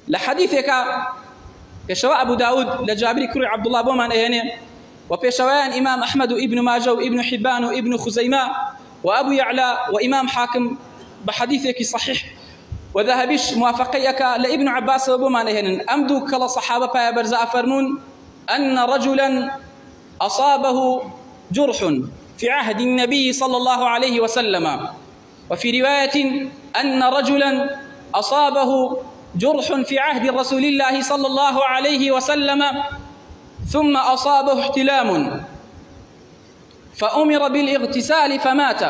لحديثك بشواء أبو داود لجابر كري عبد الله بومان إهني وبشواء إمام أحمد وابن ماجه وابن حبان وابن خزيمة وأبو يعلى وإمام حاكم بحديثك صحيح وذهبش موافقيك لابن عباس وبومان إهني أمدو كلا صحابة برزاء فرمون أن رجلا أصابه جرح في عهد النبي صلى الله عليه وسلم، وفي رواية أن رجلا أصابه جرح في عهد رسول الله صلى الله عليه وسلم ثم أصابه احتلام فأمر بالاغتسال فمات،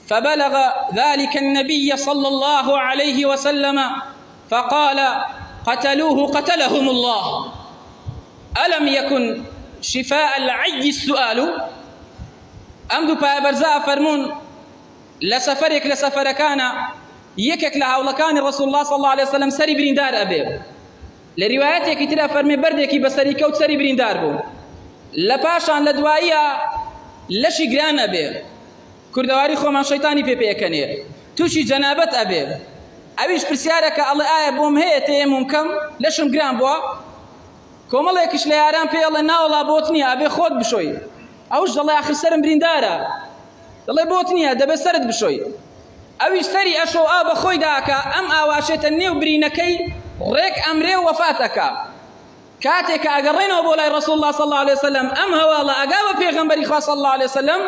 فبلغ ذلك النبي صلى الله عليه وسلم فقال قتلوه قتلهم الله، ألم يكن شفاء العي السؤال؟ أمدو برزاء فرمون لسفر كان يكك لهاولكان رسول الله صلى الله عليه وسلم سري بريندار أبي لرواياتك ترى فرمي بردك بسري كوت سري بريندار بو لباشان لدوائية لشي جران أبي كردواري خو من شيطاني بيبي كنير توشي جنابت أبي أبيش برسيارك الله آية بوم هي تيمم كم لشم جران بوا كوم الله يكش لياران بي الله ناولا بوتني أبي خود بشوي أوش الله آخر سرم بريندارا الله بوتني دبي سرد بشوي أو يشتري أشو آب خوي داكا أم آواشيت النيو برينكي ريك أمري وفاتك كاتك أقرين وبولاي رسول الله صلى الله عليه وسلم أم هوالا أقاب في غنبري خاص صلى الله عليه وسلم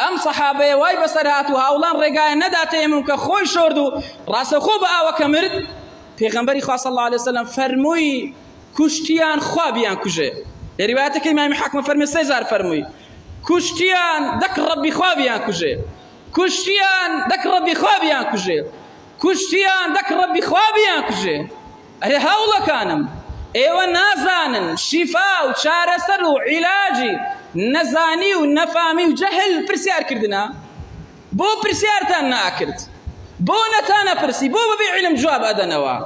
أم صحابي واي بسراتو هاولان رقايا نداتي منك خوي شوردو راس خوب آوا كمرد في غنبري خاص صلى الله عليه وسلم فرموي كشتيان خوابيان كجي لرواياتك إمام حاكم فرمي سيزار فرموي كشتيان دك ربي خوابيان كجي كشتيان دك ربي خوابيان كجي كشتيان دك ربي خوابيان كجي أي هاولا كانم ايوه نازانن شفاء وشارسر وعلاجي نزاني ونفامي وجهل برسيار كردنا بو برسيار تانا أكرد بو نتانا برسي بو ببي علم جواب أدنوا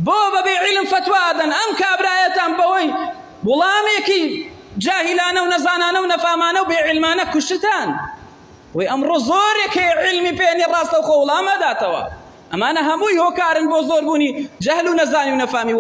بو ببي علم فتوى أدن أم كابرايتان بوي بولاميكي جاهلانا ونزانانا ونفامانا وبعلمانا كشتان وأمر زورك علمي بين الراس وخولا ما داتوا أما أنا هموي هو كارن بو زور بوني جهل ونزاني ونفامي